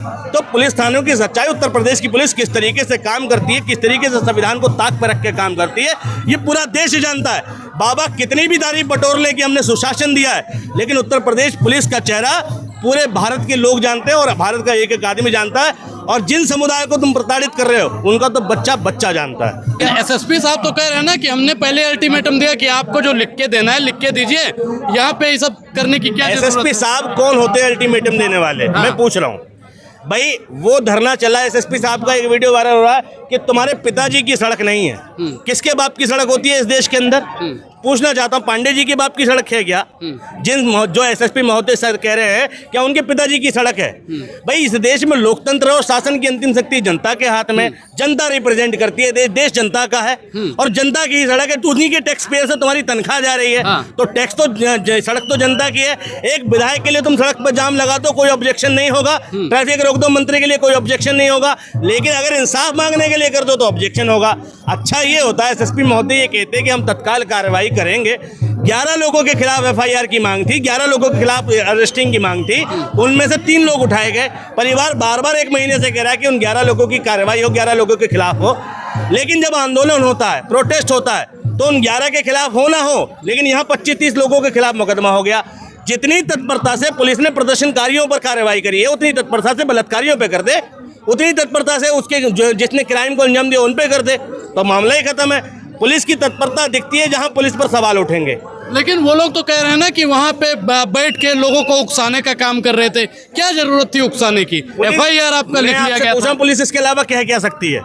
तो पुलिस थानों की सच्चाई, उत्तर प्रदेश की पुलिस किस तरीके से काम करती है, किस तरीके से संविधान को ताक पर रख के काम करती है, ये पूरा देश जानता है। बाबा कितनी भी तारीफ बटोर ले कि हमने सुशासन दिया है, लेकिन उत्तर प्रदेश पुलिस का चेहरा पूरे भारत के लोग जानते हैं और भारत का एक एक आदमी जानता है। और जिन समुदाय को तुम प्रताड़ित कर रहे हो उनका तो बच्चा बच्चा जानता है। एसएसपी साहब तो कह रहे हैं ना कि हमने पहले अल्टीमेटम दिया कि आपको जो लिख के देना है लिख के दीजिए, यहाँ पे ये सब करने की क्या जरूरत है? एसएसपी साहब कौन होते हैं अल्टीमेटम देने वाले? मैं पूछ रहा हूँ भाई। वो धरना चला, एसएसपी साहब का एक वीडियो वायरल हो रहा है कि तुम्हारे पिताजी की सड़क नहीं है। किसके बाप की सड़क होती है इस देश के अंदर? पूछना चाहता हूँ, पांडे जी की बाप की सड़क है क्या? जो एसएसपी महोदय सर कह रहे हैं क्या उनके पिताजी की सड़क है? भाई इस देश में लोकतंत्र और शासन की अंतिम शक्ति जनता के हाथ में, जनता रिप्रेजेंट करती है, देश जनता का है और जनता की सड़क है। तो उन्हीं के टैक्स पेयर से तुम्हारी तनख्वाह जा रही है, तो टैक्स तो सड़क तो जनता की है। एक विधायक के लिए तुम सड़क पर जाम लगा दो, कोई ऑब्जेक्शन नहीं होगा। ट्रैफिक रोक दो मंत्री के लिए, कोई ऑब्जेक्शन नहीं होगा। लेकिन अगर इंसाफ मांगने के लिए कर दो तो ऑब्जेक्शन होगा। अच्छा ये होता है, एसएसपी महोदय ये कहते हैं कि हम तत्काल कार्रवाई करेंगे। 11 लोगों के खिलाफ एफआईआर की मांग थी, 11 लोगों के खिलाफ अरेस्टिंग की मांग थी, उनमें से 3 लोग उठाए गए। परिवार बार बार 1 महीने से कह रहा है कि उन 11 लोगों की कार्रवाई हो, 11 लोगों के खिलाफ हो। लेकिन जब आंदोलन होता है, प्रोटेस्ट होता है, तो उन 11 के खिलाफ हो ना हो, लेकिन यहाँ 25-30 लोगों के खिलाफ मुकदमा हो गया। जितनी तत्परता से पुलिस ने प्रदर्शनकारियों पर कार्रवाई करी है, उतनी तत्परता से बलात्कारियों पर कर दे, उतनी तत्परता से उसके जिसने क्राइम को अंजाम दिया उन पे कर दे, तो मामला ही खत्म है। पुलिस की तत्परता दिखती है जहां पुलिस पर सवाल उठेंगे। लेकिन वो लोग तो कह रहे हैं ना कि वहाँ पे बैठ के लोगों को उकसाने का काम कर रहे थे। क्या जरूरत थी उकसाने की? एफआईआर आपका लिख लिया गया था। पुलिस इसके अलावा कह क्या सकती है?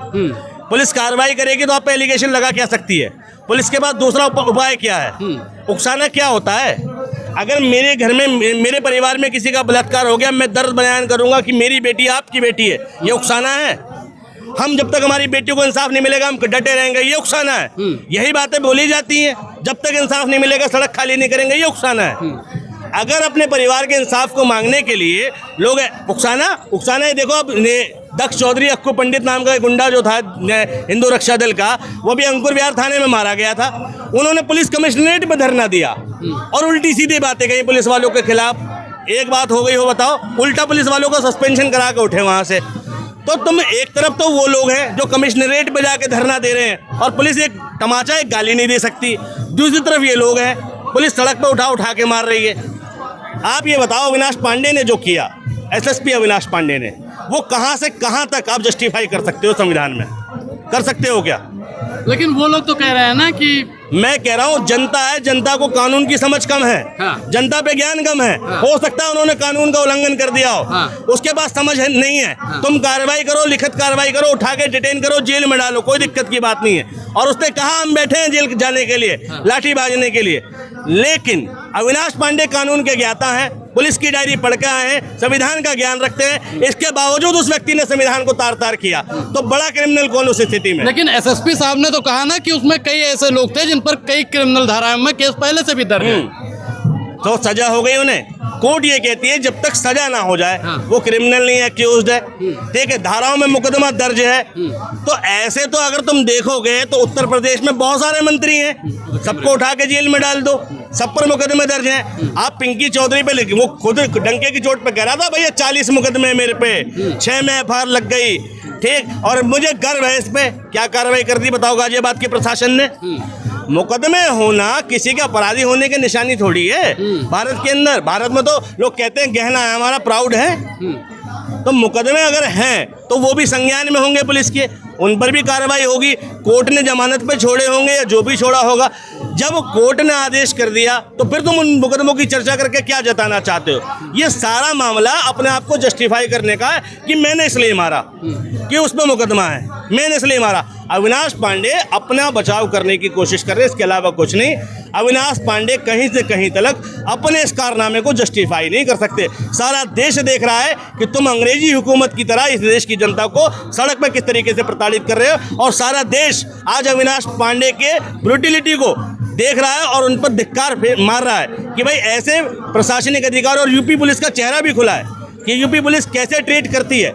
पुलिस कार्रवाई करेगी तो आप पे एलिगेशन लगा क्या सकती है? पुलिस के पास दूसरा उपाय क्या है? उकसाना क्या होता है? अगर मेरे घर में, मेरे परिवार में किसी का बलात्कार हो गया, मैं दर्द बयान करूंगा कि मेरी बेटी आपकी बेटी है, ये उकसाना है? हम जब तक हमारी बेटियों को इंसाफ नहीं मिलेगा हम डटे रहेंगे, ये उकसाना है? यही बातें बोली जाती हैं, जब तक इंसाफ नहीं मिलेगा सड़क खाली नहीं करेंगे, ये उकसाना है? अगर अपने परिवार के इंसाफ को मांगने के लिए लोग उकसाना है। देखो अब दक्ष चौधरी अक्कू पंडित नाम का एक गुंडा जो था हिंदू रक्षा दल का, वो भी अंकुर विहार थाने में मारा गया था। उन्होंने पुलिस कमिश्नरेट में धरना दिया और उल्टी सीधी बातें कही पुलिस वालों के खिलाफ। एक बात हो गई हो बताओ, उल्टा पुलिस वालों को सस्पेंशन करा के उठे वहाँ से। तो तुम एक तरफ तो वो लोग हैं जो कमिश्नरेट पे जाके धरना दे रहे हैं और पुलिस एक तमाचा, एक गाली नहीं दे सकती। दूसरी तरफ ये लोग हैं, पुलिस सड़क पे उठा के मार रही है। आप ये बताओ, अविनाश पांडे ने जो किया, एसएसपी अविनाश पांडे ने, वो कहाँ से कहाँ तक आप जस्टिफाई कर सकते हो? संविधान में कर सकते हो क्या? लेकिन वो लोग तो कह रहे हैं ना कि, मैं कह रहा हूँ जनता है, जनता को कानून की समझ कम है। जनता पे ज्ञान कम है। हो सकता है उन्होंने कानून का उल्लंघन कर दिया हो, उसके पास समझ नहीं है। तुम कार्रवाई करो, लिखित कार्रवाई करो, उठा के डिटेन करो, जेल में डालो, कोई दिक्कत की बात नहीं है। और उसने कहा हम बैठे हैं जेल जाने के लिए, लाठी बाजने के लिए। लेकिन अविनाश पांडे कानून के ज्ञाता हैं, पुलिस की डायरी पढ़ के आए हैं, संविधान का ज्ञान रखते हैं। इसके बावजूद उस व्यक्ति ने संविधान को तार-तार किया, तो बड़ा क्रिमिनल कौन उस स्थिति में? लेकिन एसएसपी साहब ने तो कहा ना कि उसमें कई ऐसे लोग थे जिन पर कई क्रिमिनल धाराओं में केस पहले से भी दर्ज है। तो सजा हो गई उन्हें। कोर्ट ये कहती है जब तक सजा ना हो जाए वो क्रिमिनल नहीं है, एक्यूज्ड है। ठीक है, धाराओं में मुकदमा दर्ज है। तो ऐसे तो अगर तुम देखोगे तो उत्तर प्रदेश में बहुत सारे मंत्री हैं, सबको उठा के जेल में डाल दो, सब पर मुकदमे दर्ज हैं। आप पिंकी चौधरी पे लिखे, वो खुद डंके की चोट पे कह रहा था भैया 40 मुकदमे मेरे पे, 6 में एफआईआर लग गई। ठीक, और मुझे गर्व है इस पे। क्या कार्रवाई कर दी बताओ गाजियाबाद के प्रशासन ने? मुकदमे होना किसी के अपराधी होने की निशानी थोड़ी है भारत के अंदर। भारत में तो लोग कहते हैं गहना है हमारा, प्राउड है। तो मुकदमे अगर हैं तो वो भी संज्ञान में होंगे पुलिस के, उन पर भी कार्रवाई होगी। कोर्ट ने जमानत पे छोड़े होंगे या जो भी छोड़ा होगा। जब कोर्ट ने आदेश कर दिया तो फिर तुम उन मुकदमों की चर्चा करके क्या जताना चाहते हो? ये सारा मामला अपने आप को जस्टिफाई करने का है कि मैंने इसलिए मारा, कि उस पर मुकदमा है, मैंने इसलिए मारा। अविनाश पांडे अपना बचाव करने की कोशिश कर रहे हैं, इसके अलावा कुछ नहीं। अविनाश पांडे कहीं से कहीं तक अपने इस कारनामे को जस्टिफाई नहीं कर सकते। सारा देश देख रहा है कि तुम अंग्रेजी हुकूमत की तरह इस देश की जनता को सड़क पर किस तरीके से प्रताड़ित कर रहे हो। और सारा देश आज अविनाश पांडे के ब्रूटिलिटी को देख रहा है और उन पर धिक्कार मार रहा है कि भाई ऐसे प्रशासनिक अधिकार। और यूपी पुलिस का चेहरा भी खुला है कि यूपी पुलिस कैसे ट्रीट करती है।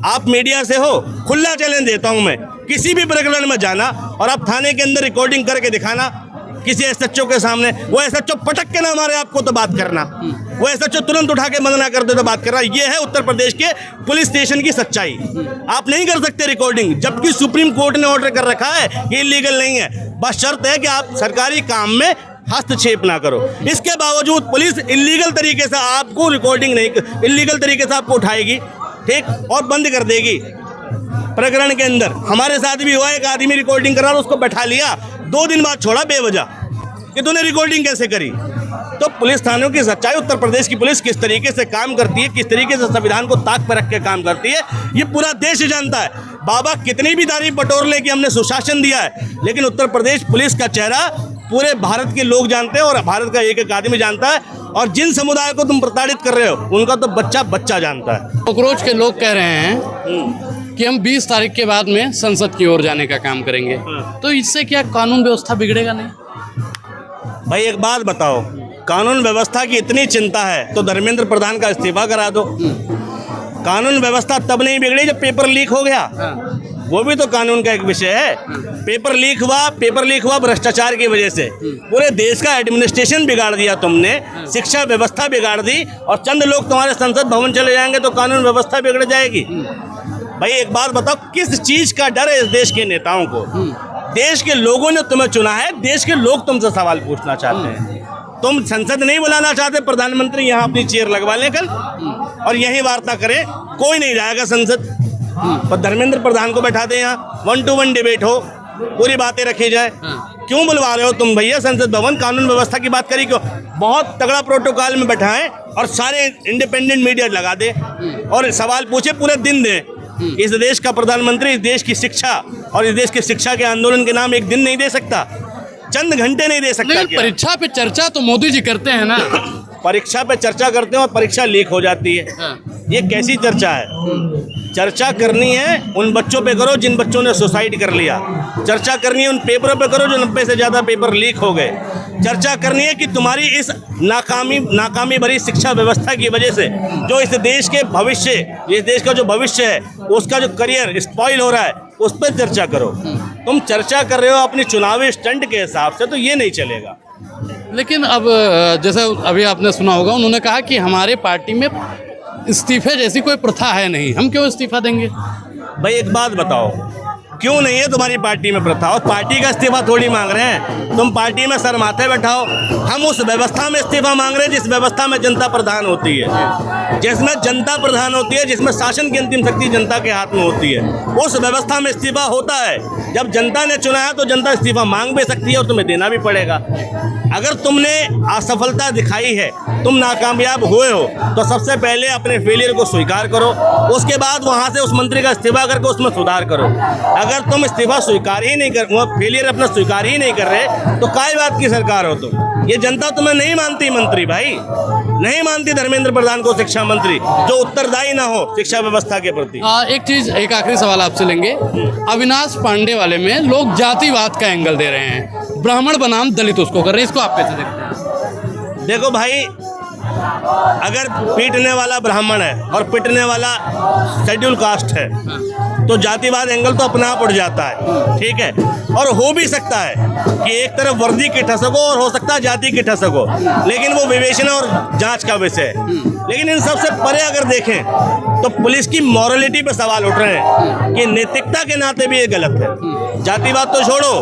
आप मीडिया से हो, खुला चैलेंज देता हूं मैं, किसी भी प्रकरण में जाना और आप थाने के अंदर रिकॉर्डिंग करके दिखाना, किसी एसएचओ के सामने, वो एसएचओ पटक के ना मारे आपको तो बात करना, वो एसएचओ तुरंत उठा के बंद ना कर दे तो बात करना। ये है उत्तर प्रदेश के पुलिस स्टेशन की सच्चाई। आप नहीं कर सकते रिकॉर्डिंग, जबकि सुप्रीम कोर्ट ने ऑर्डर कर रखा है कि इलीगल नहीं है। बस शर्त है कि आप सरकारी काम में हस्तक्षेप ना करो। इसके बावजूद पुलिस इलीगल तरीके से आपको रिकॉर्डिंग नहीं, इलीगल तरीके से आपको उठाएगी, ठीक, और बंद कर देगी। प्रकरण के अंदर हमारे साथ भी हुआ, एक आदमी रिकॉर्डिंग करा, उसको बैठा लिया, 2 दिन बाद छोड़ा बेवजह कि तूने रिकॉर्डिंग कैसे करी। तो पुलिस थानों की सच्चाई, उत्तर प्रदेश की पुलिस किस तरीके से काम करती है, किस तरीके से संविधान को ताक पर रख के काम करती है, ये पूरा देश जानता है। बाबा कितनी भी तारीफ बटोर ले कि हमने सुशासन दिया है, लेकिन उत्तर प्रदेश पुलिस का चेहरा पूरे भारत के लोग जानते हैं और भारत का एक एक आदमी जानता है। और जिन समुदाय को तुम प्रताड़ित कर रहे हो उनका तो बच्चा बच्चा जानता है। कॉकरोच के लोग कह रहे हैं कि हम 20 तारीख के बाद में संसद की ओर जाने का काम करेंगे, तो इससे क्या कानून व्यवस्था बिगड़ेगा नहीं? भाई एक बात बताओ, कानून व्यवस्था की इतनी चिंता है तो धर्मेंद्र प्रधान का इस्तीफा करा दो। कानून व्यवस्था तब नहीं बिगड़ी जब पेपर लीक हो गया, वो भी तो कानून का एक विषय है। पेपर लीक हुआ भ्रष्टाचार की वजह से, पूरे देश का एडमिनिस्ट्रेशन बिगाड़ दिया तुमने, शिक्षा व्यवस्था बिगाड़ दी, और चंद लोग तुम्हारे संसद भवन चले जाएंगे तो कानून व्यवस्था बिगड़ जाएगी। भाई एक बात बताओ, किस चीज का डर है इस देश के नेताओं को? देश के लोगों ने तुम्हें चुना है, देश के लोग तुमसे सवाल पूछना चाहते हैं। तुम संसद नहीं बुलाना चाहते, प्रधानमंत्री यहाँ अपनी चेयर लगवा लें कल और यही वार्ता करें, कोई नहीं जाएगा संसद, पर धर्मेंद्र प्रधान को बैठा दें यहाँ, 1-to-1 डिबेट हो, पूरी बातें रखी जाए। क्यों बुलवा रहे हो तुम भैया संसद भवन? कानून व्यवस्था की बात करी क्यों? बहुत तगड़ा प्रोटोकॉल में बैठाएं और सारे इंडिपेंडेंट मीडिया लगा दे और सवाल पूछे, पूरे दिन दें। इस देश का प्रधानमंत्री इस देश की शिक्षा और इस देश की शिक्षा के आंदोलन के नाम एक दिन नहीं दे सकता, चंद घंटे नहीं दे सकता। परीक्षा पे चर्चा तो मोदी जी करते हैं ना। परीक्षा पे चर्चा करते हैं और परीक्षा लीक हो जाती है, ये कैसी चर्चा है? चर्चा करनी है उन बच्चों पे करो जिन बच्चों ने सुसाइड कर लिया, चर्चा करनी है उन पेपरों पे करो जो 90 से ज़्यादा पेपर लीक हो गए, चर्चा करनी है कि तुम्हारी इस नाकामी भरी शिक्षा व्यवस्था की वजह से जो इस देश के भविष्य, इस देश का जो भविष्य है उसका जो करियर स्पॉइल हो रहा है, उस पर चर्चा करो। तुम चर्चा कर रहे हो अपनी चुनावी स्टंट के हिसाब से, तो ये नहीं चलेगा। लेकिन अब जैसे अभी आपने सुना होगा, उन्होंने कहा कि हमारे पार्टी में इस्तीफे जैसी कोई प्रथा है नहीं, हम क्यों इस्तीफा देंगे? भाई एक बात बताओ, क्यों नहीं है तुम्हारी पार्टी में प्रथा? और पार्टी का इस्तीफा थोड़ी मांग रहे हैं, तुम पार्टी में सर माथे बैठाओ। हम उस व्यवस्था में इस्तीफा मांग रहे हैं जिस व्यवस्था में जनता प्रधान होती है, जिसमें जनता प्रधान होती है, जिसमें शासन की अंतिम शक्ति जनता के हाथ में होती है, उस व्यवस्था में इस्तीफा होता है। जब जनता ने चुना है तो जनता इस्तीफा मांग भी सकती है और तुम्हें देना भी पड़ेगा। अगर तुमने असफलता दिखाई है, तुम नाकामयाब हुए हो, तो सबसे पहले अपने फेलियर को स्वीकार करो, उसके बाद वहाँ से उस मंत्री का इस्तीफा करके उसमें सुधार करो। अगर तुम इस्तीफा स्वीकार ही नहीं कर, फेलियर अपना स्वीकार ही नहीं कर रहे, तो काय बात की सरकार हो तुम? ये जनता तुम्हें नहीं मानती मंत्री, भाई नहीं मानती धर्मेंद्र प्रधान को शिक्षा मंत्री, जो उत्तरदायी ना हो शिक्षा व्यवस्था के प्रति। एक आखिरी सवाल आपसे लेंगे। अविनाश पांडे वाले में लोग जातिवाद का एंगल दे रहे हैं, ब्राह्मण बनाम दलित उसको कर रहे हैं, इसको आप कैसे देखते हैं? देखो भाई, अगर पीटने वाला ब्राह्मण है और पिटने वाला शेड्यूल कास्ट है, तो जातिवाद एंगल तो अपना आप उड़ जाता है, ठीक है। और हो भी सकता है कि एक तरफ वर्दी की ठसक हो और हो सकता है जाति की ठसक हो, लेकिन वो विवेचना और जांच का विषय है। लेकिन इन सबसे परे अगर देखें तो पुलिस की मॉरलिटी पे सवाल उठ रहे हैं कि नैतिकता के नाते भी ये गलत है। जातिवाद तो छोड़ो,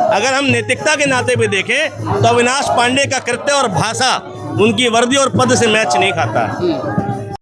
अगर हम नैतिकता के नाते भी देखें तो अविनाश पांडे का कृत्य और भाषा उनकी वर्दी और पद से मैच नहीं खाता है।